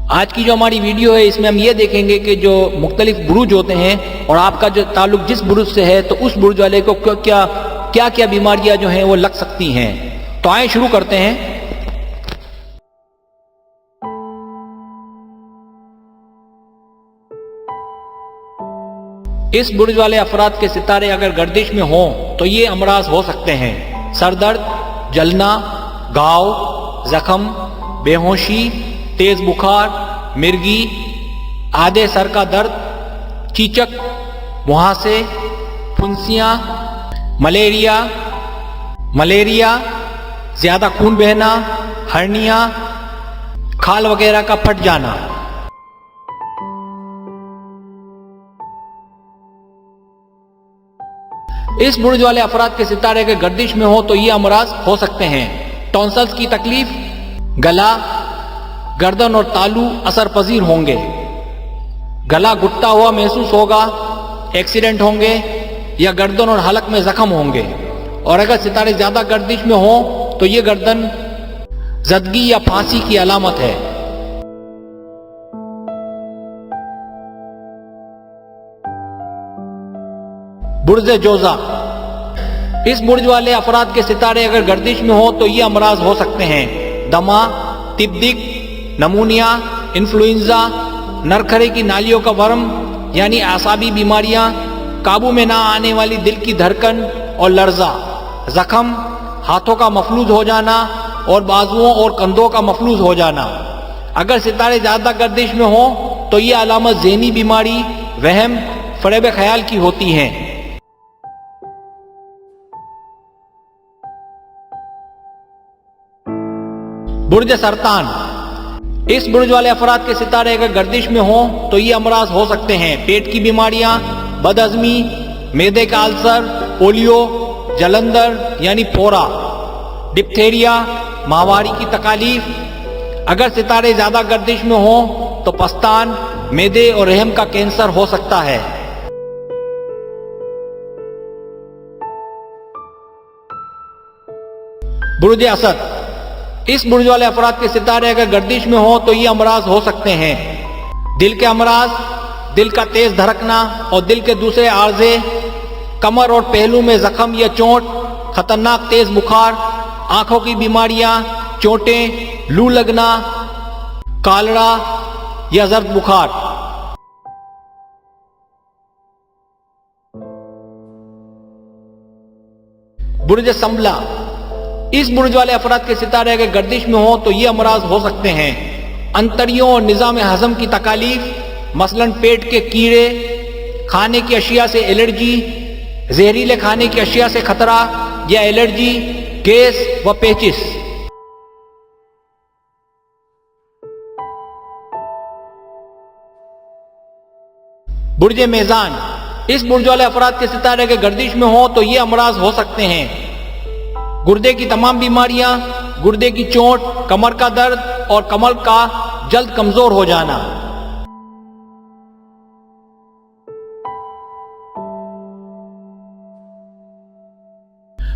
आज की जो हमारी वीडियो है इसमें हम ये देखेंगे कि जो मुख्तलिफ बुरुज होते हैं और आपका जो ताल्लुक जिस बुरुज से है तो उस बुरुज वाले को क्या क्या बीमारियां जो हैं वो लग सकती हैं। तो आए शुरू करते हैं। इस बुर्ज वाले अफराद के सितारे अगर गर्दिश में हों तो ये अमराज हो सकते हैं: सरदर्द, जलना, घाव, जख्म, बेहोशी, तेज बुखार, मिर्गी, आधे सर का दर्द, चीचक, मुहासे, फुंसियां, मलेरिया, ज्यादा खून बहना, हर्निया, खाल वगैरह का फट जाना। इस बुर्ज वाले अफराद के सितारे के गर्दिश में हो तो ये अमराज हो सकते हैं: टॉन्सल्स की तकलीफ, गला, गर्दन और तालू असर पजीर होंगे, गला घुटता हुआ महसूस होगा, एक्सीडेंट होंगे या गर्दन और हलक में जख्म होंगे। और अगर सितारे ज्यादा गर्दिश में हो तो ये गर्दन जदगी या फांसी की अलामत है। बुर्ज जोजा। इस बुर्ज वाले अफराद के सितारे अगर गर्दिश में हो तो ये अमराज हो सकते हैं: दमा, तिब्दिक, नमूनिया, इन्फ्लुएंजा, नरखरे की नालियों का वर्म यानी आसाबी बीमारियां, काबू में ना आने वाली दिल की धड़कन और लर्जा, जख्म, हाथों का मफलूज हो जाना और बाजुओं और कंधों का मफलूज हो जाना। अगर सितारे ज्यादा गर्दिश में हो तो ये अलामत ज़हनी बीमारी, वहम, फरेब ख्याल की होती हैं। बुर्ज सरतान। इस बुर्ज वाले अफराद के सितारे अगर गर्दिश में हो तो ये अमराज हो सकते हैं: पेट की बीमारियां, बदहजमी, मैदे का अल्सर, पोलियो, जलंधर यानी फोरा, डिप्थेरिया, माहवारी की तकालीफ। अगर सितारे ज्यादा गर्दिश में हो तो पस्तान, मैदे और रहम का कैंसर हो सकता है। बुर्ज असद। इस बुर्ज वाले अफराद के सितारे अगर गर्दिश में हो तो ये अमराज हो सकते हैं: दिल के अमराज, दिल का तेज धड़कना और दिल के दूसरे आर्जे, कमर और पहलू में जख्म या चोट, खतरनाक तेज बुखार, आंखों की बीमारियां, चोटें, लू लगना, कालरा या जर्द बुखार। बुर्ज संबला। इस बुर्ज वाले अफराद के सितारे अगर गर्दिश में हो तो ये अमराज हो सकते हैं: अंतड़ियों और निज़ाम हजम की तकालीफ, मसलन पेट के कीड़े, खाने की अशिया से एलर्जी, जहरीले खाने की अशिया से खतरा या एलर्जी, गैस व पेचिस। बुर्ज मेज़ान। इस बुर्ज वाले अफराद के सितारे अगर गर्दिश में हो तो ये अमराज हो सकते हैं: गुर्दे की तमाम बीमारियां, गुर्दे की चोट, कमर का दर्द और कमर का जल्द कमजोर हो जाना।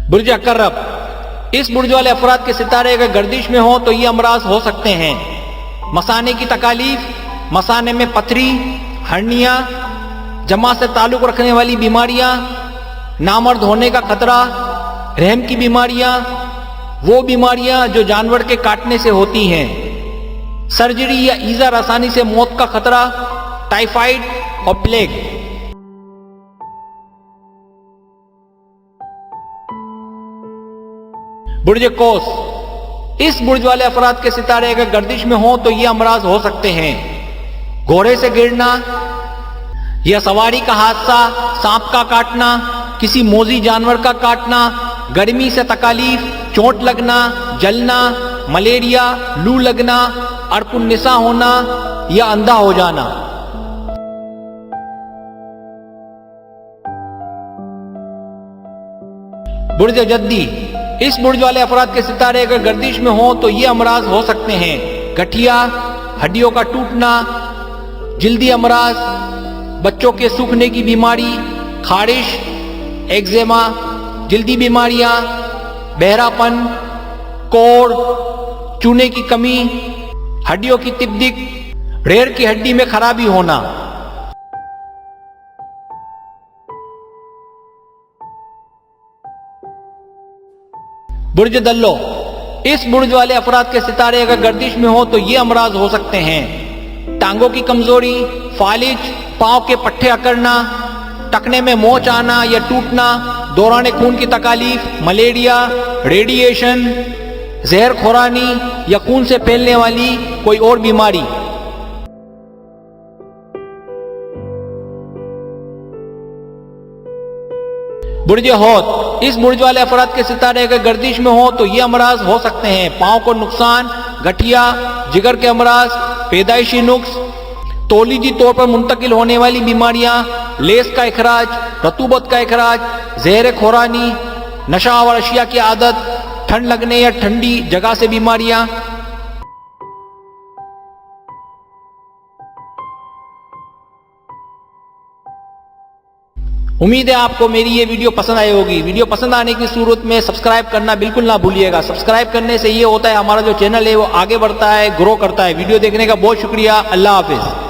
बुर्ज अकर्रब। इस बुर्ज वाले अफराद के सितारे अगर गर्दिश में हो तो ये अमराज हो सकते हैं: मसाने की तकालीफ, मसाने में पथरी, हर्निया, जमा से ताल्लुक रखने वाली बीमारियां, नामर्द होने का खतरा, रहम की बीमारियां, वो बीमारियां जो जानवर के काटने से होती हैं, सर्जरी या ईजा रसानी से मौत का खतरा, टाइफाइड और प्लेग। बुर्ज कोस। इस बुर्ज वाले अफराद के सितारे अगर गर्दिश में हो तो ये अमराज हो सकते हैं: घोड़े से गिरना या सवारी का हादसा, सांप का काटना, किसी मोजी जानवर का काटना, गर्मी से तकालीफ, चोट लगना, जलना, मलेरिया, लू लगना, अड़कुन्निसा होना या अंधा हो जाना। बुर्ज जद्दी। इस बुर्ज वाले अफराद के सितारे अगर गर्दिश में हो तो ये अमराज हो सकते हैं: गठिया, हड्डियों का टूटना, जिल्दी अमराज, बच्चों के सूखने की बीमारी, खारिश, एक्जेमा, जिल्दी बीमारियां, बहरापन, कोढ़, चूने की कमी, हड्डियों की तिब्दिक, रीढ़ की हड्डी में खराबी होना, बुर्ज दल्लो, इस बुर्ज वाले अफराद के सितारे अगर गर्दिश में हो तो ये अमराज हो सकते हैं: टांगों की कमजोरी, फालिज, पांव के पट्टे अकड़ना, टखने में मोच आना या टूटना, दौरान खून की तकालीफ, मलेरिया, रेडिएशन, जहर खुरानी या खून से फैलने वाली कोई और बीमारी। बुर्ज हौत, इस बुर्ज वाले अफराद के सितारे अगर गर्दिश में हो तो ये अमराज हो सकते हैं: पांव को नुकसान, गठिया, जिगर के अमराज, पैदाइशी नुक्स, तौलीदी तौर पर मुंतकिल होने वाली बीमारियां, लेस का इखराज, रतूबत का इखराज, जहर खुरानी, नशा और अशिया की आदत, ठंड लगने या ठंडी जगह से बीमारियां। उम्मीद है आपको मेरी ये वीडियो पसंद आई होगी। वीडियो पसंद आने की सूरत में सब्सक्राइब करना बिल्कुल ना भूलिएगा। सब्सक्राइब करने से ये होता है हमारा जो चैनल है वो आगे बढ़ता है, ग्रो करता है। वीडियो देखने का बहुत शुक्रिया। अल्लाह हाफिज।